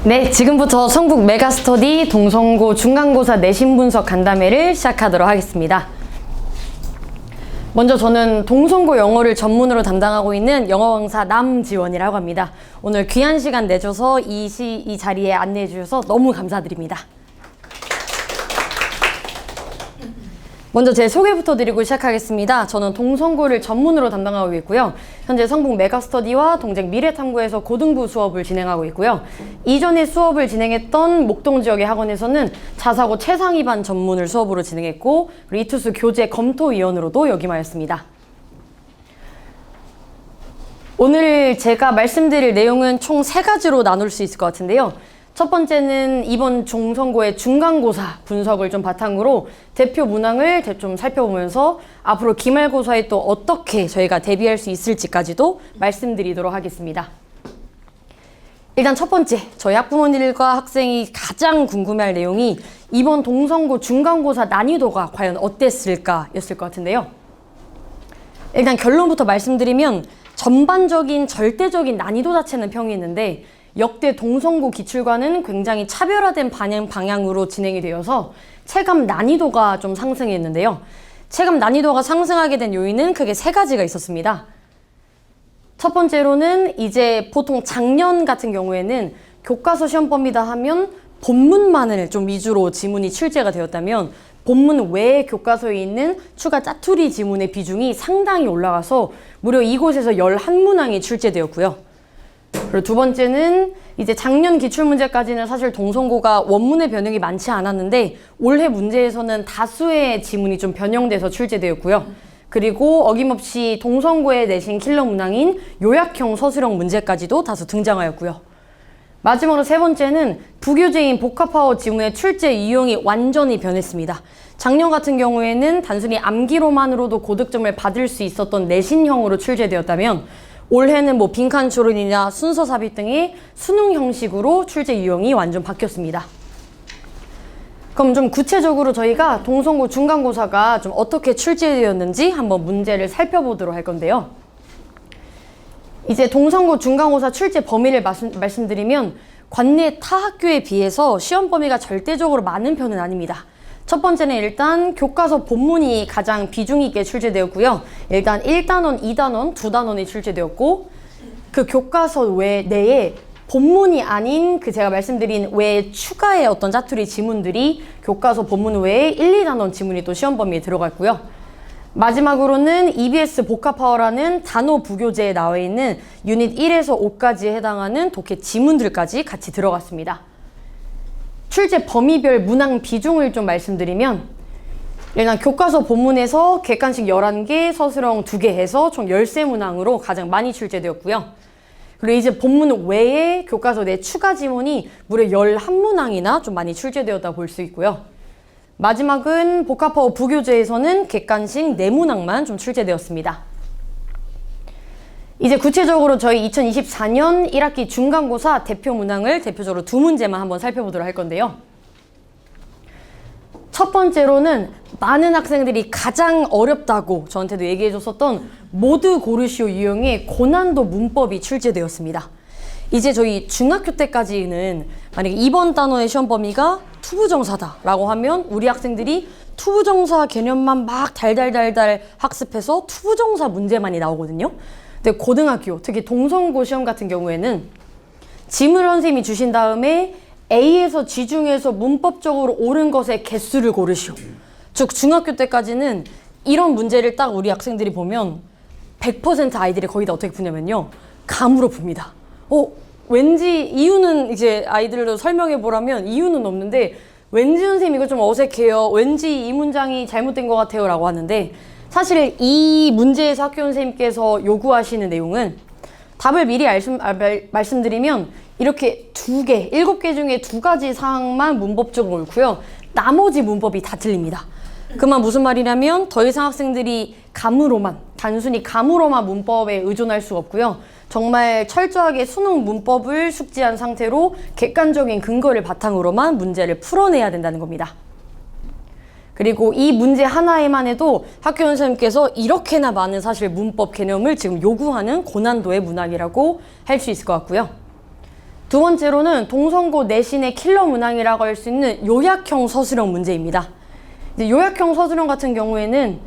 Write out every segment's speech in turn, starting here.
네, 지금부터 성북 메가스터디 동성고 중간고사 내신 분석 간담회를 시작하도록 하겠습니다. 먼저 저는 동성고 영어를 전문으로 담당하고 있는 영어 강사 남지원이라고 합니다. 오늘 귀한 시간 내줘서 이 자리에 안내해 주셔서 너무 감사드립니다. 먼저 제 소개부터 드리고 시작하겠습니다. 저는 동성고를 전문으로 담당하고 있고요. 현재 성북 메가스터디와 동작 미래탐구에서 고등부 수업을 진행하고 있고요. 이전에 수업을 진행했던 목동 지역의 학원에서는 자사고 최상위반 전문을 수업으로 진행했고, 그리고 이투스 교재 검토위원으로도 역임하였습니다. 오늘 제가 말씀드릴 내용은 총 3가지로 나눌 수 있을 것 같은데요. 첫 번째는 이번 중성고의 중간고사 분석을 좀 바탕으로 대표 문항을 좀 살펴보면서 앞으로 기말고사에 또 어떻게 저희가 대비할 수 있을지까지도 말씀드리도록 하겠습니다. 일단 첫 번째, 저희 학부모님과 학생이 가장 궁금해할 내용이 이번 동성고 중간고사 난이도가 과연 어땠을까 였을 것 같은데요. 일단 결론부터 말씀드리면 전반적인 절대적인 난이도 자체는 평이 있는데 역대 동성고 기출과는 굉장히 차별화된 방향으로 진행이 되어서 체감 난이도가 좀 상승했는데요. 체감 난이도가 상승하게 된 요인은 크게 3가지가 있었습니다. 첫 번째로는 이제 보통 작년 같은 경우에는 교과서 시험 범위다 하면 본문만을 좀 위주로 지문이 출제가 되었다면 본문 외에 교과서에 있는 추가 짜투리 지문의 비중이 상당히 올라가서 무려 이곳에서 11문항이 출제되었고요. 그리고 두 번째는 이제 작년 기출문제까지는 사실 동성고가 원문의 변형이 많지 않았는데 올해 문제에서는 다수의 지문이 좀 변형돼서 출제되었고요. 그리고 어김없이 동성고에 내신 킬러 문항인 요약형 서술형 문제까지도 다수 등장하였고요. 마지막으로 3번째는 부교재인 복합화어 지문의 출제 유형이 완전히 변했습니다. 작년 같은 경우에는 단순히 암기로만으로도 고득점을 받을 수 있었던 내신형으로 출제되었다면 올해는 빈칸 추론이나 순서 삽입 등의 수능 형식으로 출제 유형이 완전 바뀌었습니다. 그럼 좀 구체적으로 저희가 동성고 중간고사가 좀 어떻게 출제되었는지 한번 문제를 살펴보도록 할 건데요. 이제 동성고 중간고사 출제 범위를 말씀드리면 관내 타 학교에 비해서 시험 범위가 절대적으로 많은 편은 아닙니다. 첫 번째는 일단 교과서 본문이 가장 비중 있게 출제되었고요. 일단 1단원, 2단원, 2단원이 출제되었고 그 교과서 내에 본문이 아닌 제가 말씀드린 외에 추가의 어떤 짜투리 지문들이 교과서 본문 외에 1, 2단원 지문이 또 시험 범위에 들어갔고요. 마지막으로는 EBS 복합화어라는 단어 부교재에 나와 있는 유닛 1에서 5까지에 해당하는 독해 지문들까지 같이 들어갔습니다. 출제 범위별 문항 비중을 좀 말씀드리면 일단 교과서 본문에서 객관식 11개, 서술형 2개 해서 총 13문항으로 가장 많이 출제되었고요. 그리고 이제 본문 외에 교과서 내 추가 지문이 무려 11문항이나 좀 많이 출제되었다 볼 수 있고요. 마지막은 복합화어 부교재에서는 객관식 4문항만 좀 출제되었습니다. 이제 구체적으로 저희 2024년 1학기 중간고사 대표 문항을 대표적으로 2문제만 한번 살펴보도록 할 건데요. 첫 번째로는 많은 학생들이 가장 어렵다고 저한테도 얘기해 줬었던 모두 고르시오 유형의 고난도 문법이 출제되었습니다. 이제 저희 중학교 때까지는 만약에 이번 단원의 시험 범위가 투부정사다라고 하면 우리 학생들이 투부정사 개념만 막 달달달달 학습해서 투부정사 문제만이 나오거든요. 근데 고등학교, 특히 동성고 시험 같은 경우에는 지문을 선생님이 주신 다음에 A에서 G 중에서 문법적으로 옳은 것의 개수를 고르시오. 즉 중학교 때까지는 이런 문제를 딱 우리 학생들이 보면 100% 아이들이 거의 다 어떻게 푸냐면요. 감으로 풉니다. 왠지 이유는 이제 아이들로 설명해 보라면 이유는 없는데 왠지 선생님 이거 좀 어색해요. 왠지 이 문장이 잘못된 것 같아요 라고 하는데 사실 이 문제에서 학교 선생님께서 요구하시는 내용은 답을 미리 말씀드리면 이렇게 2개, 7개 중에 2가지 사항만 문법적으로 옳고요. 나머지 문법이 다 틀립니다. 그 말 무슨 말이냐면 더 이상 학생들이 단순히 감으로만 문법에 의존할 수 없고요. 정말 철저하게 수능 문법을 숙지한 상태로 객관적인 근거를 바탕으로만 문제를 풀어내야 된다는 겁니다. 그리고 이 문제 하나에만 해도 학교 선생님께서 이렇게나 많은 사실 문법 개념을 지금 요구하는 고난도의 문항이라고 할 수 있을 것 같고요. 두 번째로는 동성고 내신의 킬러 문항이라고 할 수 있는 요약형 서술형 문제입니다. 이제 요약형 서술형 같은 경우에는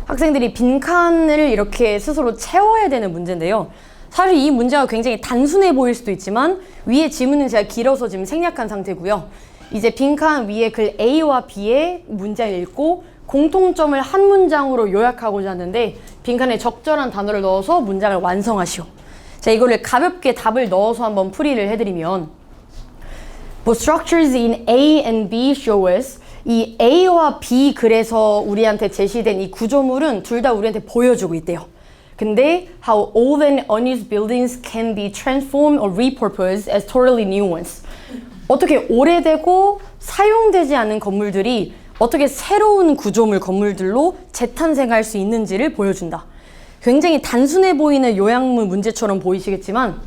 학생들이 빈칸을 이렇게 스스로 채워야 되는 문제인데요. 사실 이 문제가 굉장히 단순해 보일 수도 있지만 위에 지문은 제가 길어서 지금 생략한 상태고요. 이제 빈칸 위에 글 A와 B의 문제를 읽고 공통점을 한 문장으로 요약하고자 하는데 빈칸에 적절한 단어를 넣어서 문장을 완성하시오. 자, 이거를 가볍게 답을 넣어서 한번 풀이를 해드리면 Both structures in A and B show us 이 A와 B 글에서 우리한테 제시된 이 구조물은 둘 다 우리한테 보여주고 있대요. 근데 how old and unused buildings can be transformed or repurposed as totally new ones. 어떻게 오래되고 사용되지 않은 건물들이 어떻게 새로운 구조물 건물들로 재탄생할 수 있는지를 보여준다. 굉장히 단순해 보이는 요약문 문제처럼 보이시겠지만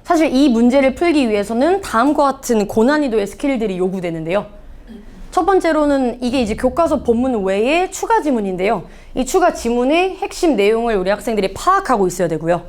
사실 이 문제를 풀기 위해서는 다음과 같은 고난이도의 스킬들이 요구되는데요. 첫 번째로는 이게 이제 교과서 본문 외에 추가 지문인데요. 이 추가 지문의 핵심 내용을 우리 학생들이 파악하고 있어야 되고요.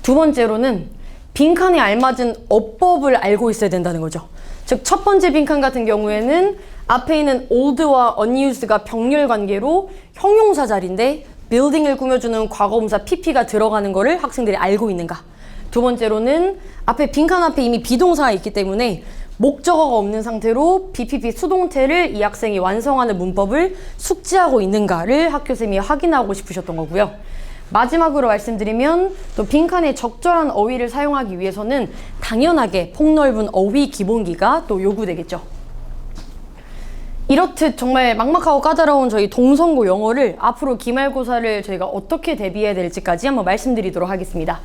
두 번째로는 빈칸에 알맞은 어법을 알고 있어야 된다는 거죠. 즉, 첫 번째 빈칸 같은 경우에는 앞에 있는 old와 unused가 병렬 관계로 형용사 자리인데 빌딩을 꾸며주는 과거분사 pp가 들어가는 거를 학생들이 알고 있는가. 두 번째로는 앞에 빈칸 앞에 이미 비동사가 있기 때문에 목적어가 없는 상태로 BPP 수동태를 이 학생이 완성하는 문법을 숙지하고 있는가를 학교쌤이 확인하고 싶으셨던 거고요. 마지막으로 말씀드리면 또 빈칸에 적절한 어휘를 사용하기 위해서는 당연하게 폭넓은 어휘 기본기가 또 요구되겠죠. 이렇듯 정말 막막하고 까다로운 저희 동성고 영어를 앞으로 기말고사를 저희가 어떻게 대비해야 될지까지 한번 말씀드리도록 하겠습니다.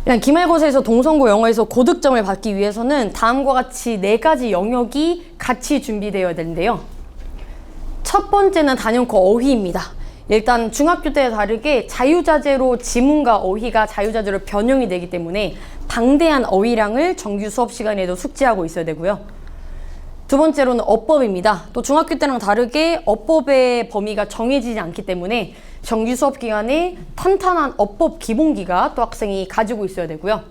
일단 기말고사에서 동성고 영어에서 고득점을 받기 위해서는 다음과 같이 4가지 영역이 같이 준비되어야 되는데요. 첫 번째는 단연코 어휘입니다. 일단 중학교 때와 다르게 자유자재로 지문과 어휘가 자유자재로 변형이 되기 때문에 방대한 어휘량을 정규 수업 시간에도 숙지하고 있어야 되고요. 두 번째로는 어법입니다. 또 중학교 때랑 다르게 어법의 범위가 정해지지 않기 때문에 정규 수업 기간에 탄탄한 어법 기본기가 또 학생이 가지고 있어야 되고요.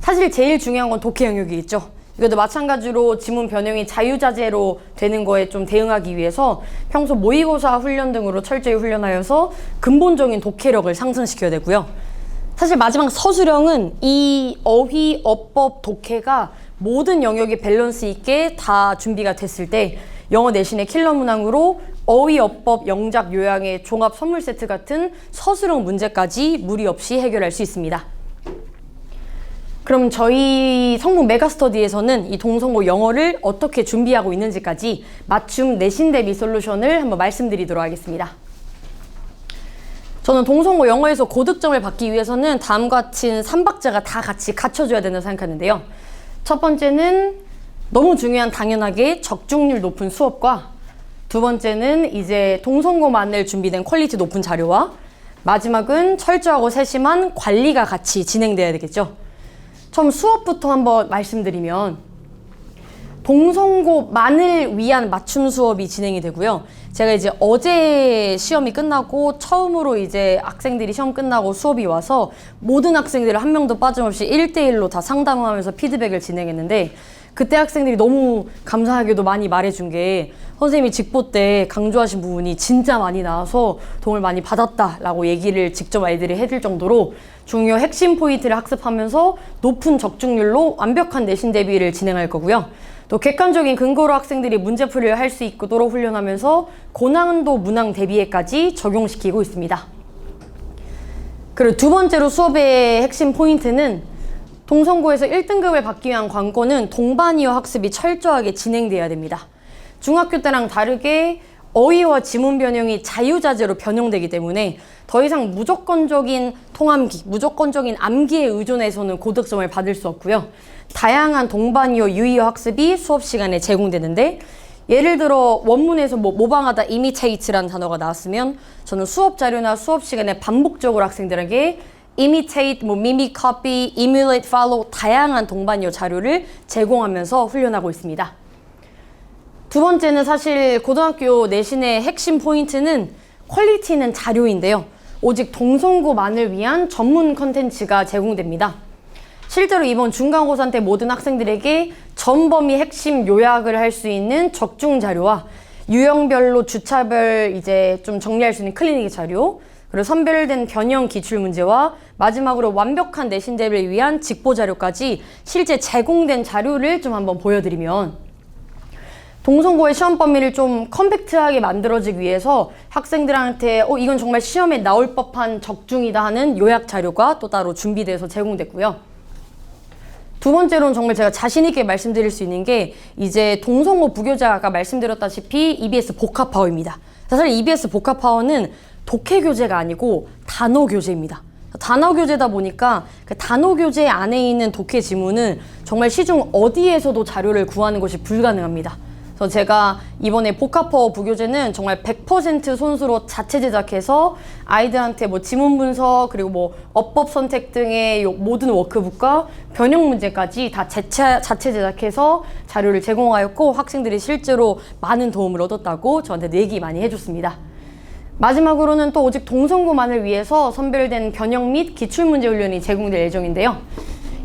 사실 제일 중요한 건 독해 영역이겠죠. 이것도 마찬가지로 지문 변형이 자유자재로 되는 거에 좀 대응하기 위해서 평소 모의고사 훈련 등으로 철저히 훈련하여서 근본적인 독해력을 상승시켜야 되고요. 사실 마지막 서술형은 이 어휘, 어법, 독해가 모든 영역이 밸런스 있게 다 준비가 됐을 때 영어 내신의 킬러 문항으로 어휘, 어법, 영작, 요양의 종합 선물 세트 같은 서술형 문제까지 무리 없이 해결할 수 있습니다. 그럼 저희 성북 메가스터디에서는 이 동성고 영어를 어떻게 준비하고 있는지까지 맞춤 내신 대비 솔루션을 한번 말씀드리도록 하겠습니다. 저는 동성고 영어에서 고득점을 받기 위해서는 다음과 같은 3박자가 다 같이 갖춰져야 된다고 생각하는데요. 첫 번째는 너무 중요한 당연하게 적중률 높은 수업과 두 번째는 이제 동성고만을 준비된 퀄리티 높은 자료와 마지막은 철저하고 세심한 관리가 같이 진행돼야 되겠죠. 처음 수업부터 한번 말씀드리면 동성고만을 위한 맞춤 수업이 진행이 되고요. 제가 이제 어제 시험이 끝나고 처음으로 이제 학생들이 시험 끝나고 수업이 와서 모든 학생들을 한 명도 빠짐없이 1대1로 다 상담하면서 피드백을 진행했는데 그때 학생들이 너무 감사하게도 많이 말해준 게 선생님이 직보 때 강조하신 부분이 진짜 많이 나와서 도움을 많이 받았다라고 얘기를 직접 아이들이 해줄 정도로 중요 핵심 포인트를 학습하면서 높은 적중률로 완벽한 내신 대비를 진행할 거고요. 또 객관적인 근거로 학생들이 문제풀이를 할 수 있도록 훈련하면서 고난도 문항 대비에까지 적용시키고 있습니다. 그리고 두 번째로 수업의 핵심 포인트는 동성고에서 1등급을 받기 위한 관건은 동반이어 학습이 철저하게 진행돼야 됩니다. 중학교 때랑 다르게 어휘와 지문 변형이 자유자재로 변형되기 때문에 더 이상 무조건적인 통암기, 무조건적인 암기에 의존해서는 고득점을 받을 수 없고요. 다양한 동반이어 유의어 학습이 수업 시간에 제공되는데 예를 들어 원문에서 모방하다 imitate라는 단어가 나왔으면 저는 수업 자료나 수업 시간에 반복적으로 학생들에게 imitate, mimic, copy, emulate, follow 다양한 동반이어 자료를 제공하면서 훈련하고 있습니다. 두 번째는 사실 고등학교 내신의 핵심 포인트는 퀄리티는 자료인데요. 오직 동성고만을 위한 전문 컨텐츠가 제공됩니다. 실제로 이번 중간고사 때 모든 학생들에게 전범위 핵심 요약을 할 수 있는 적중 자료와 유형별로 주차별 이제 좀 정리할 수 있는 클리닉 자료, 그리고 선별된 변형 기출 문제와 마지막으로 완벽한 내신 대비를 위한 직보 자료까지 실제 제공된 자료를 좀 한번 보여드리면, 동성고의 시험 범위를 좀 컴팩트하게 만들어지기 위해서 학생들한테 이건 정말 시험에 나올 법한 적중이다 하는 요약 자료가 또 따로 준비돼서 제공됐고요. 두 번째로는 정말 제가 자신 있게 말씀드릴 수 있는 게 이제 동성고 부교재가 아까 말씀드렸다시피 EBS 복합파워입니다. 사실 EBS 복합파워는 독해 교재가 아니고 단어 교재입니다. 단어 교재다 보니까 그 단어 교재 안에 있는 독해 지문은 정말 시중 어디에서도 자료를 구하는 것이 불가능합니다. 그래서 제가 이번에 복합파워 부교재는 정말 100% 손수로 자체 제작해서 아이들한테 뭐 지문 분석 그리고 뭐 어법 선택 등의 모든 워크북과 변형 문제까지 다 자체 제작해서 자료를 제공하였고, 학생들이 실제로 많은 도움을 얻었다고 저한테 얘기 많이 해줬습니다. 마지막으로는 또 오직 동성고만을 위해서 선별된 변형 및 기출문제 훈련이 제공될 예정인데요.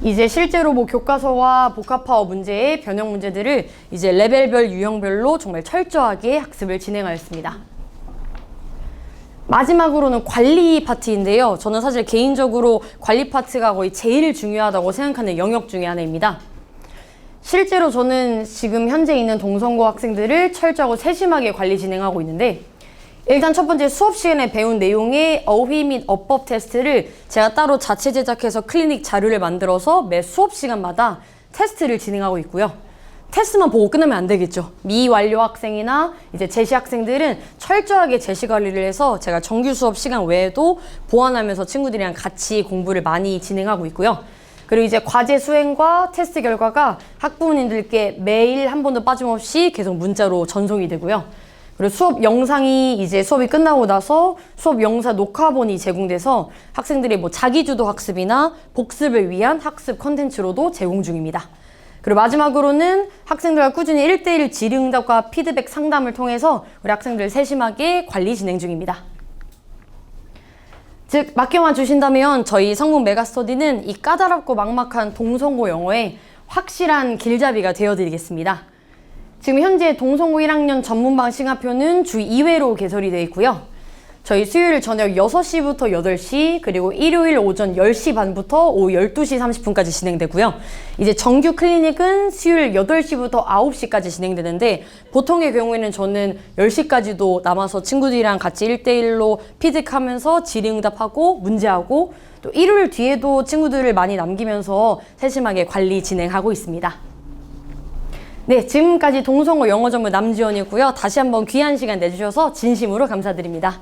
이제 실제로 뭐 교과서와 복합파워 문제의 변형 문제들을 이제 레벨별 유형별로 정말 철저하게 학습을 진행하였습니다. 마지막으로는 관리 파트인데요. 저는 사실 개인적으로 관리 파트가 거의 제일 중요하다고 생각하는 영역 중에 하나입니다. 실제로 저는 지금 현재 있는 동성고 학생들을 철저하고 세심하게 관리 진행하고 있는데, 일단 첫 번째 수업 시간에 배운 내용의 어휘 및 어법 테스트를 제가 따로 자체 제작해서 클리닉 자료를 만들어서 매 수업 시간마다 테스트를 진행하고 있고요. 테스트만 보고 끝나면 안 되겠죠. 미완료 학생이나 이제 제시 학생들은 철저하게 제시 관리를 해서 제가 정규 수업 시간 외에도 보완하면서 친구들이랑 같이 공부를 많이 진행하고 있고요. 그리고 이제 과제 수행과 테스트 결과가 학부모님들께 매일 한 번도 빠짐없이 계속 문자로 전송이 되고요. 그리고 수업 영상이 이제 수업이 끝나고 나서 수업 영상 녹화본이 제공돼서 학생들이 뭐 자기주도 학습이나 복습을 위한 학습 컨텐츠로도 제공 중입니다. 그리고 마지막으로는 학생들과 꾸준히 1대1 질의응답과 피드백 상담을 통해서 우리 학생들 세심하게 관리 진행 중입니다. 즉, 맡겨만 주신다면 저희 성북 메가스터디는 이 까다롭고 막막한 동성고 영어에 확실한 길잡이가 되어드리겠습니다. 지금 현재 동성고 1학년 전문방 시간표는 주 2회로 개설이 되어 있고요. 저희 수요일 저녁 6시부터 8시, 그리고 일요일 오전 10시 반부터 오후 12시 30분까지 진행되고요. 이제 정규 클리닉은 수요일 8시부터 9시까지 진행되는데, 보통의 경우에는 저는 10시까지도 남아서 친구들이랑 같이 1대1로 피드백하면서 질의응답하고 문제하고, 또 일요일 뒤에도 친구들을 많이 남기면서 세심하게 관리 진행하고 있습니다. 네, 지금까지 동성고 영어 전문 남지원이고요. 다시 한번 귀한 시간 내주셔서 진심으로 감사드립니다.